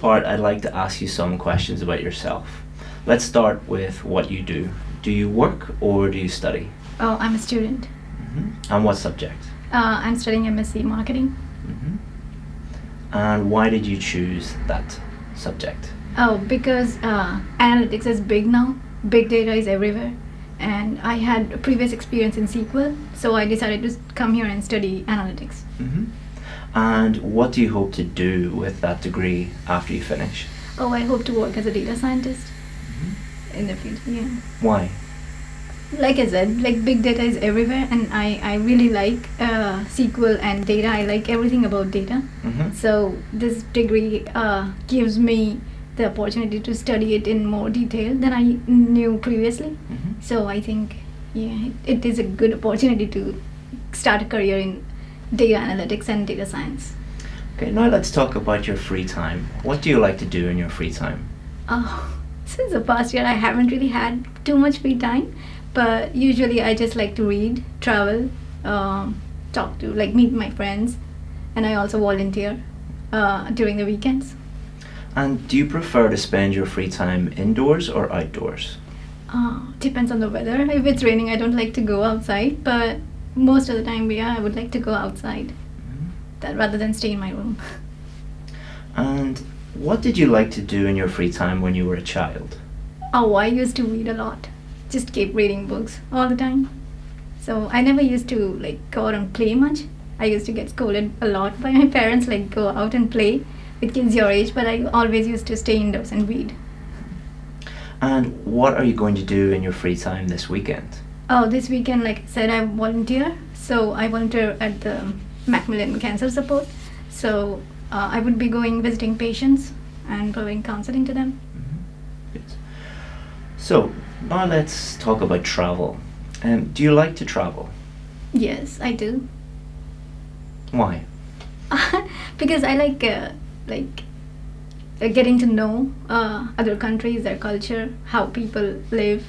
part, I'd like to ask you some questions about yourself. Let's start with what you do. Do you work or do you study? Oh, I'm a student. And what subject? I'm studying MSc Marketing. And why did you choose that subject? Oh, because analytics is big now. Big data is everywhere. And I had a previous experience in SQL, so I decided to come here and study analytics. And what do you hope to do with that degree after you finish? Oh, I hope to work as a data scientist in the future, yeah. Why? Like I said, like big data is everywhere, and I really like SQL and data. I like everything about data. So this degree gives me the opportunity to study it in more detail than I knew previously. So I think, yeah, it is a good opportunity to start a career in data analytics and data science. Okay, now let's talk about your free time. What do you like to do in your free time? Since the past year, I haven't really had too much free time, but usually I just like to read, travel, talk to, like meet my friends, and I also volunteer during the weekends. And do you prefer to spend your free time indoors or outdoors? Depends on the weather. If it's raining, I don't like to go outside, but most of the time, yeah, I would like to go outside that rather than stay in my room. And what did you like to do in your free time when you were a child? Oh, I used to read a lot. Just keep reading books all the time. So I never used to like go out and play much. I used to get scolded a lot by my parents, like go out and play with kids your age, but I always used to stay indoors and read. And what are you going to do in your free time this weekend? Oh, this weekend, like I said, I volunteer. So I volunteer at the Macmillan Cancer Support. So I would be going visiting patients and providing counseling to them. Good. So now let's talk about travel. Do you like to travel? Yes, I do. Why? Because I like getting to know other countries, their culture, how people live,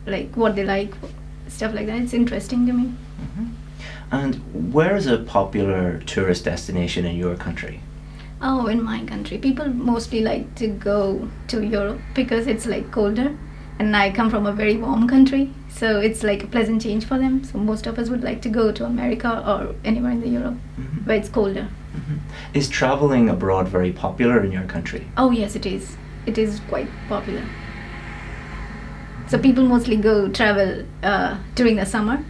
like what they like, stuff like that. It's interesting to me. And where is a popular tourist destination in your country? Oh, in my country, people mostly like to go to Europe because it's like colder, and I come from a very warm country, so it's like a pleasant change for them. So most of us would like to go to America or anywhere in the Europe where it's colder. Is traveling abroad very popular in your country? Oh yes, it is. It is quite popular. So people mostly go travel during the summer,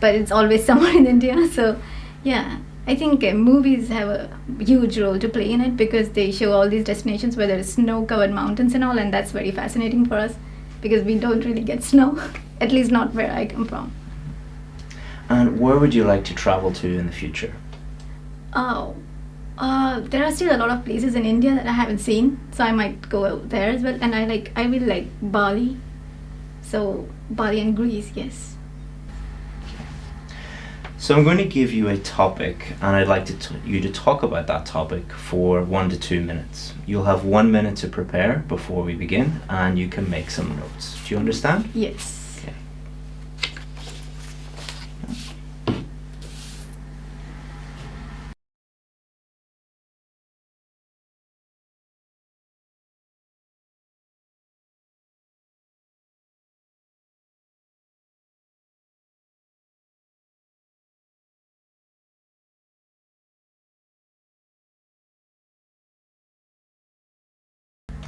but it's always summer in India. So yeah, I think movies have a huge role to play in it because they show all these destinations where there is snow-covered mountains and all, and that's very fascinating for us because we don't really get snow, at least not where I come from. And where would you like to travel to in the future? Oh, there are still a lot of places in India that I haven't seen, so I might go out there as well. And I really like Bali, so Bali and Greece, yes. So I'm going to give you a topic, and I'd like you to talk about that topic for 1 to 2 minutes. You'll have 1 minute to prepare before we begin, and you can make some notes. Do you understand? Yes. Okay.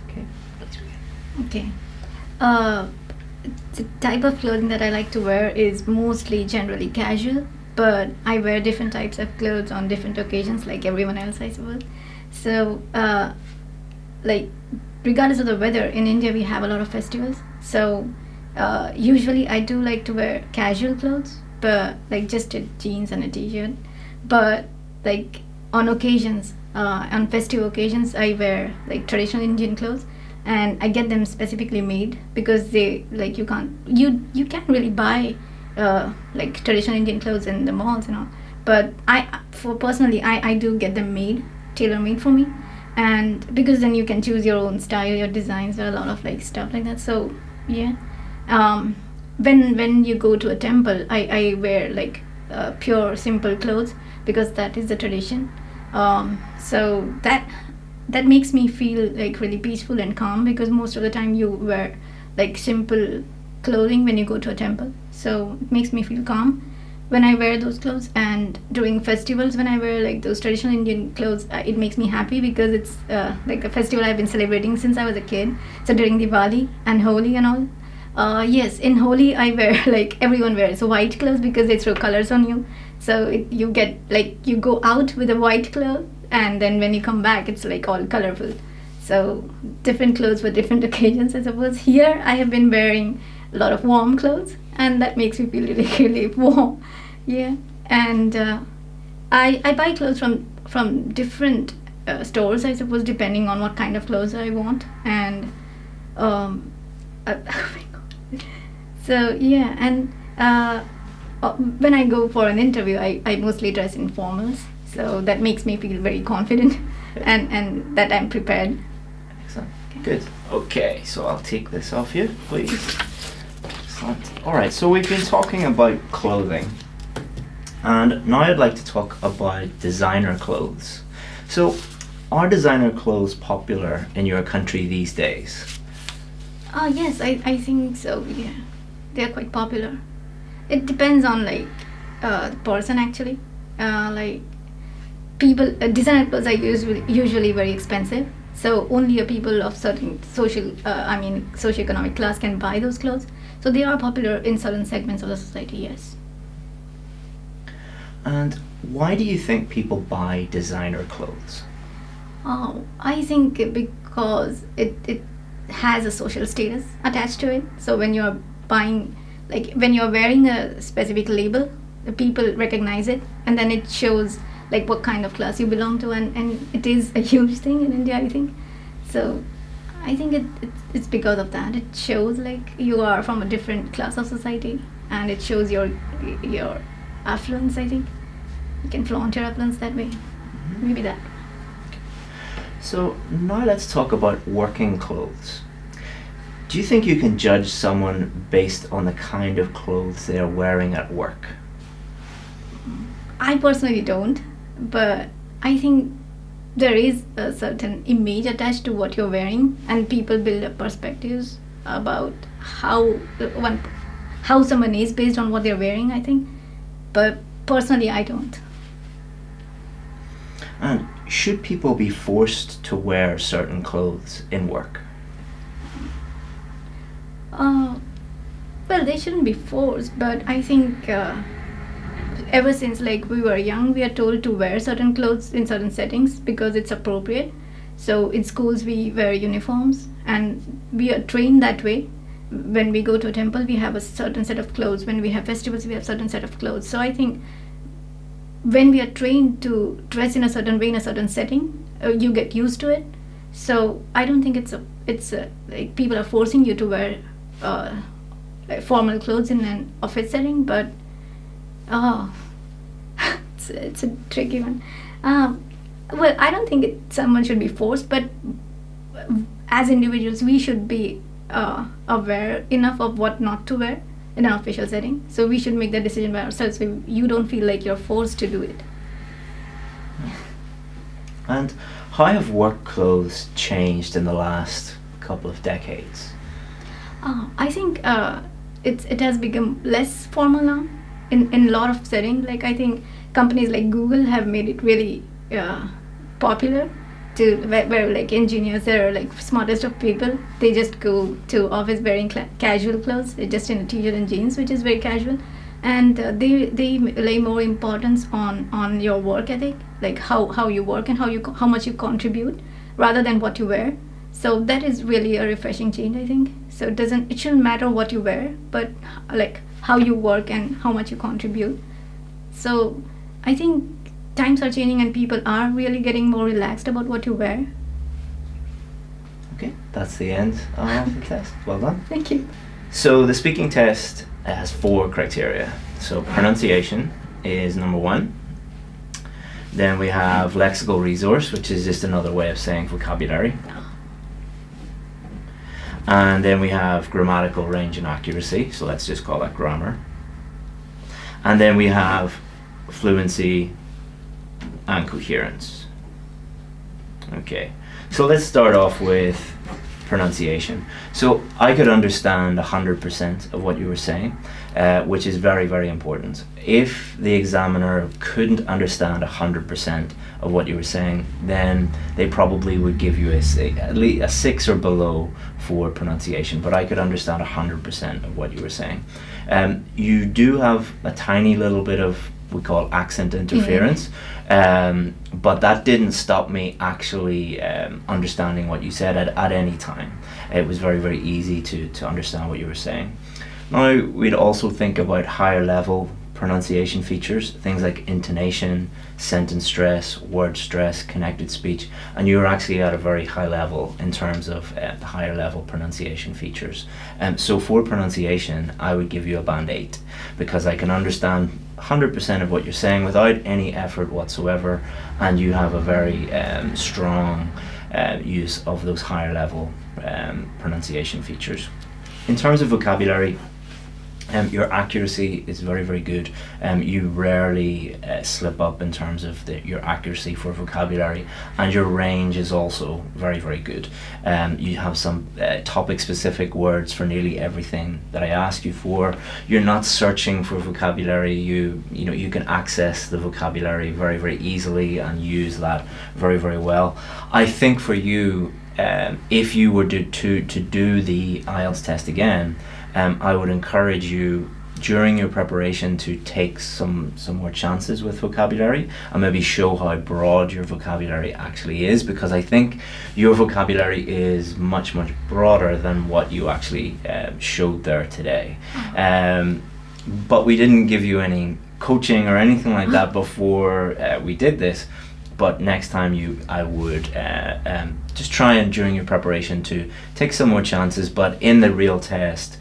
Okay, let's begin. Okay. The type of clothing that I like to wear is mostly generally casual, but I wear different types of clothes on different occasions, like everyone else, I suppose. So, like, regardless of the weather, in India we have a lot of festivals. So, usually I do like to wear casual clothes, but like just a jeans and a t-shirt. But like on occasions, on festive occasions, I wear like traditional Indian clothes, and I get them specifically made because they like you can't really buy like traditional Indian clothes in the malls and all. But I do get them made, tailor made for me, and because then you can choose your own style, your designs. There are a lot of like stuff like that. So yeah, when you go to a temple, I wear like pure simple clothes because that is the tradition. So that makes me feel like really peaceful and calm, because most of the time you wear like simple clothing when you go to a temple, so it makes me feel calm when I wear those clothes. And during festivals, when I wear like those traditional Indian clothes, it makes me happy because it's like a festival I've been celebrating since I was a kid. So during Diwali and Holi and all, yes, in Holi I wear like everyone wears white clothes because they throw colors on you. So you get like you go out with a white cloth, and then when you come back, it's like all colorful. So different clothes for different occasions, I suppose. Here I have been wearing a lot of warm clothes, and that makes me feel really, really warm. Yeah, and I buy clothes from different stores, I suppose, depending on what kind of clothes I want. And oh my god. So yeah, and when I go for an interview, I mostly dress in formals, so that makes me feel very confident, and that I'm prepared. Excellent. Good. Okay, so I'll take this off you, please. Excellent. All right, so we've been talking about clothing, and now I'd like to talk about designer clothes. So, are designer clothes popular in your country these days? Yes, I think so. Yeah, they're quite popular. It depends on like the person actually. Like people, designer clothes are usually very expensive. So only a people of certain socioeconomic class can buy those clothes. So they are popular in certain segments of the society. Yes. And why do you think people buy designer clothes? Oh, I think because it has a social status attached to it. So when you're buying, like when you're wearing a specific label, the people recognize it, and then it shows like what kind of class you belong to, and it is a huge thing in India, I think. So I think it's because of that. It shows like you are from a different class of society, and it shows your affluence, I think. You can flaunt your affluence that way. Maybe that. So now let's talk about working clothes. Do you think you can judge someone based on the kind of clothes they are wearing at work? I personally don't, but I think there is a certain image attached to what you're wearing, and people build up perspectives about how someone is based on what they're wearing, I think. But personally, I don't. And should people be forced to wear certain clothes in work? Well, they shouldn't be forced, but I think ever since like we were young, we are told to wear certain clothes in certain settings because it's appropriate. So in schools we wear uniforms, and we are trained that way. When we go to a temple, we have a certain set of clothes. When we have festivals, we have certain set of clothes. So I think when we are trained to dress in a certain way in a certain setting, you get used to it. So I don't think it's like people are forcing you to wear like formal clothes in an office setting, but it's a tricky one. Well, I don't think someone should be forced, but as individuals, we should be aware enough of what not to wear in an official setting. So we should make that decision by ourselves, so you don't feel like you're forced to do it. And how have work clothes changed in the last couple of decades? I think it has become less formal now in a lot of settings. Like I think companies like Google have made it really popular to where like engineers, they're like smartest of people, they just go to office wearing casual clothes, just in a t-shirt and jeans, which is very casual. And they lay more importance on your work ethic, like how you work and how much you contribute, rather than what you wear. So that is really a refreshing change, I think. So it shouldn't matter what you wear, but like how you work and how much you contribute. So I think times are changing and people are really getting more relaxed about what you wear. Okay, that's the end of the test. Well done. Thank you. So the speaking test has 4 criteria. So pronunciation is number 1. Then we have lexical resource, which is just another way of saying vocabulary. And then we have grammatical range and accuracy, so let's just call that grammar. And then we have fluency and coherence. Okay, So let's start off with pronunciation. So I could understand 100% of what you were saying, which is very, very important. If the examiner couldn't understand 100% of what you were saying, then they probably would give you at least a 6 or below for pronunciation. But I could understand 100% of what you were saying. You do have a tiny little bit of, we call accent interference, but that didn't stop me actually understanding what you said at any time. It was very, very easy to understand what you were saying. Now, we'd also think about higher level pronunciation features, things like intonation, sentence stress, word stress, connected speech, and you're actually at a very high level in terms of the higher level pronunciation features. So for pronunciation, I would give you a band 8 because I can understand 100% of what you're saying without any effort whatsoever, and you have a very strong use of those higher level pronunciation features. In terms of vocabulary, your accuracy is very, very good. You rarely slip up in terms of your accuracy for vocabulary, and your range is also very, very good. You have some topic-specific words for nearly everything that I ask you for. You're not searching for vocabulary. You know you can access the vocabulary very, very easily and use that very, very well. I think for you, if you were to do the IELTS test again, I would encourage you during your preparation to take some more chances with vocabulary and maybe show how broad your vocabulary actually is, because I think your vocabulary is much, much broader than what you actually showed there today. But we didn't give you any coaching or anything like that before we did this. But next time I would just try and during your preparation to take some more chances, but in the real test,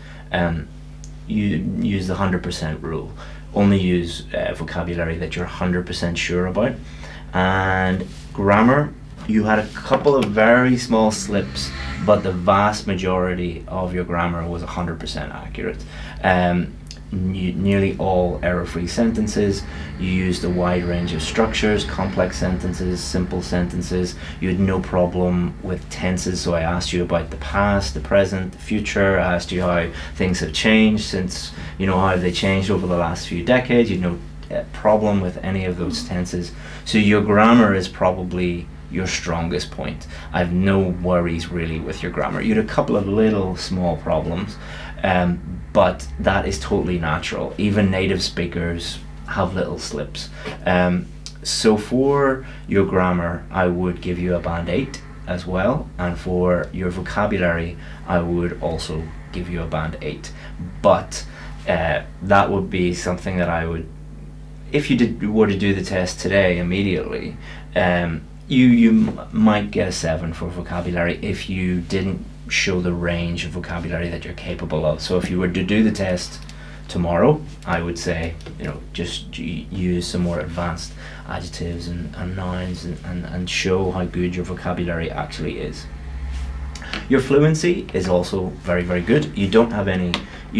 you use the 100% rule. Only use vocabulary that you're 100% sure about. And grammar, you had a couple of very small slips, but the vast majority of your grammar was 100% accurate. Nearly all error-free sentences. You used a wide range of structures, complex sentences, simple sentences. You had no problem with tenses, so I asked you about the past, the present, the future. I asked you how things have changed since, how have they changed over the last few decades. You had no problem with any of those tenses. So your grammar is probably your strongest point. I have no worries really with your grammar. You had a couple of little small problems, but that is totally natural. Even native speakers have little slips. So for your grammar, I would give you a band 8 as well, and for your vocabulary, I would also give you a band 8. But that would be something that I would, if you were to do the test today immediately, you might get a 7 for vocabulary if you didn't show the range of vocabulary that you're capable of. So if you were to do the test tomorrow, I would say, just use some more advanced adjectives and nouns and show how good your vocabulary actually is. Your fluency is also very, very good. You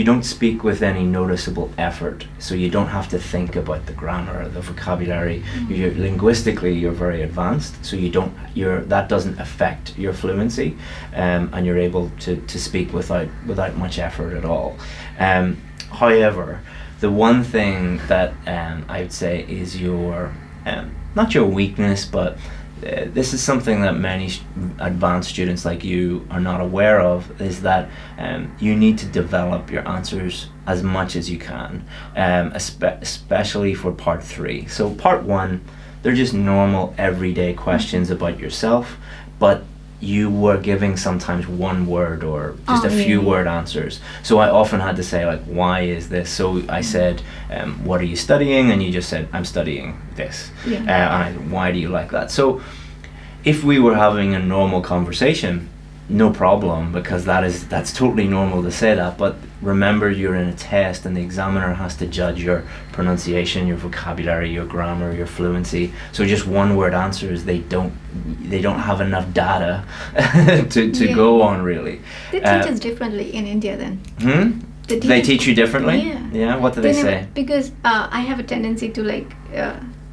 don't speak with any noticeable effort, so you don't have to think about the grammar or the vocabulary. Linguistically, you're very advanced, so that doesn't affect your fluency, and you're able to speak without much effort at all. However, the one thing that I would say is your not your weakness, but this is something that many advanced students like you are not aware of, is that you need to develop your answers as much as you can, especially for part 3. So part 1, they're just normal everyday questions about yourself, but you were giving sometimes one word or just a few word answers. So I often had to say, like, why is this? So I said, what are you studying? And you just said, I'm studying this. And why do you like that? So if we were having a normal conversation, no problem, because that's totally normal to say that. But remember, you're in a test and the examiner has to judge your pronunciation, your vocabulary, your grammar, your fluency. So just one word answers, they don't have enough data to go on, really. They teach us differently in India then. They teach you differently? Yeah. What do they say? Because I have a tendency to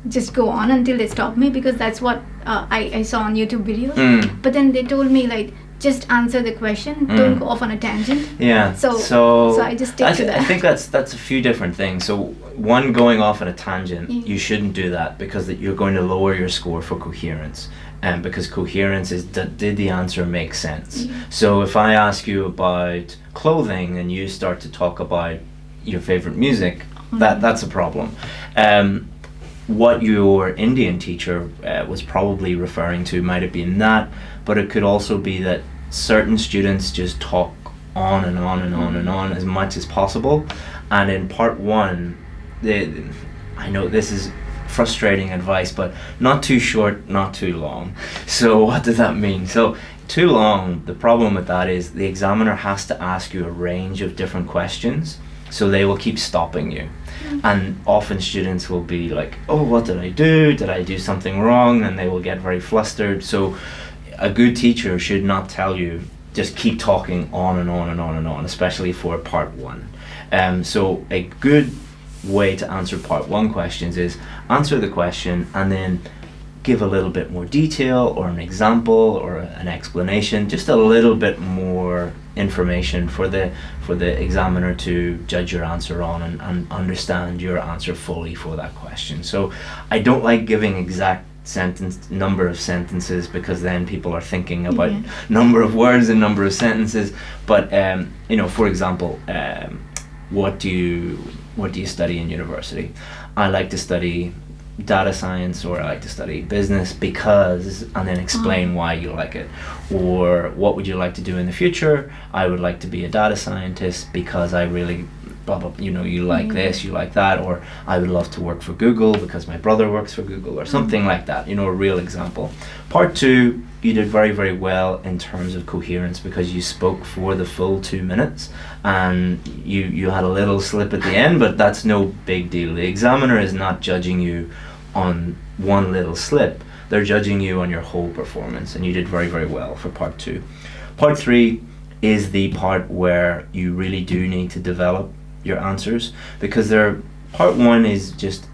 just go on until they stop me, because that's what I saw on YouTube videos. Mm. But then they told me, like, just answer the question, don't go off on a tangent. Yeah. So I just stick to that. I think that's a few different things. So one, going off on a tangent, Yeah. you shouldn't do that, because that you're going to lower your score for coherence. And because coherence is, did the answer make sense? So if I ask you about clothing and you start to talk about your favorite music, that's a problem. What your Indian teacher was probably referring to might have been that, but it could also be that certain students just talk on and on and on and on as much as possible. And in part one, I know this is frustrating advice, but not too short, not too long. So what does that mean? So too long, the problem with that is the examiner has to ask you a range of different questions, so they will keep stopping you. And often students will be like, oh, what did I do? Did I do something wrong? And they will get very flustered. So a good teacher should not tell you, just keep talking on and on and on and on, especially for part one. So a good way to answer part one questions is answer the question and then give a little bit more detail or an example or an explanation, just a little bit more information for the examiner to judge your answer on and understand your answer fully for that question. So I don't like giving exact number of sentences, because then people are thinking about number of words and number of sentences. But for example, what do you study in university? I like to study data science, or I like to study business because, and then explain why you like it. Or what would you like to do in the future? I would like to be a data scientist because I really blah blah, you like this, you like that. Or I would love to work for Google because my brother works for Google, or something like that, a real example. Part two, you did very, very well in terms of coherence, because you spoke for the full 2 minutes, and you had a little slip at the end, but that's no big deal. The examiner is not judging you on one little slip, they're judging you on your whole performance, and you did very, very well for part two. Part three is the part where you really do need to develop your answers, because part one is just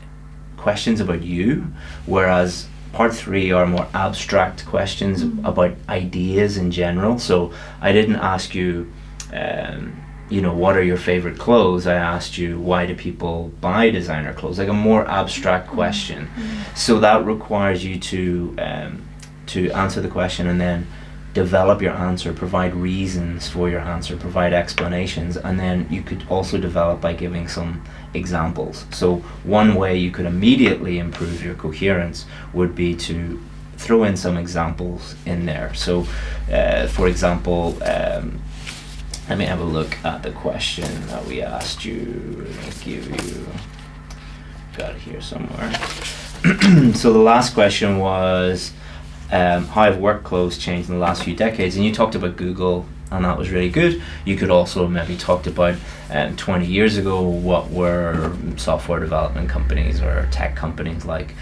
questions about you, whereas part three are more abstract questions about ideas in general. So I didn't ask you, what are your favorite clothes? I asked you, why do people buy designer clothes? Like a more abstract question. So that requires you to answer the question and then develop your answer, provide reasons for your answer, provide explanations, and then you could also develop by giving some examples. So one way you could immediately improve your coherence would be to throw in some examples in there. So for example, let me have a look at the question that we asked you. Let me give you, got it here somewhere. So the last question was, how have work clothes changed in the last few decades? And you talked about Google, and that was really good. You could also maybe talked about 20 years ago, what were software development companies or tech companies like?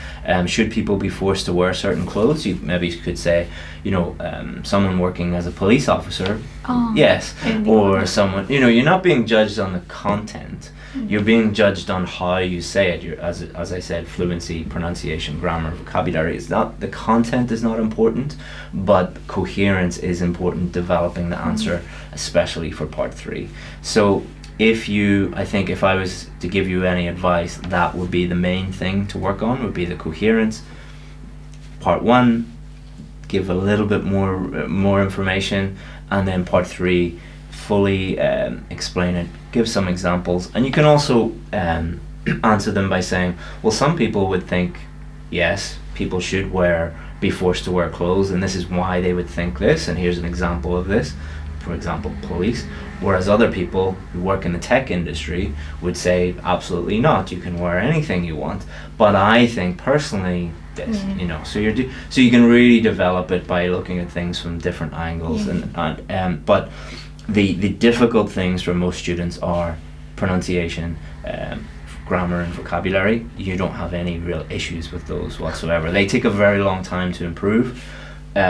Should people be forced to wear certain clothes? You maybe could say, someone working as a police officer, yes, or someone, you're not being judged on the content. You're being judged on how you say it. As I said, fluency, pronunciation, grammar, vocabulary is not, the content is not important, but coherence is important, developing the answer, especially for part three. So I think if I was to give you any advice, that would be the main thing to work on, would be the coherence. Part one, give a little bit more information, and then part three, fully explain it, give some examples. And you can also answer them by saying, well, some people would think, yes, people should be forced to wear clothes, and this is why they would think this, and here's an example of this, for example, police. Whereas other people who work in the tech industry would say, absolutely not, you can wear anything you want, but I think personally this, so you can really develop it by looking at things from different angles. But the difficult things for most students are pronunciation, grammar and vocabulary. You don't have any real issues with those whatsoever. They take a very long time to improve.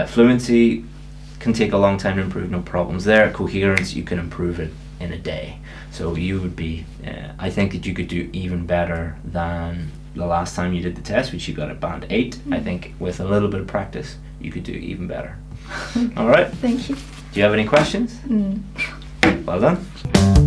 Fluency can take a long time to improve, no problems there. Coherence, you can improve it in a day. So you would be, I think that you could do even better than the last time you did the test, which you got at band 8. I think with a little bit of practice, you could do even better. All right. Thank you. Do you have any questions? Mm. Well done.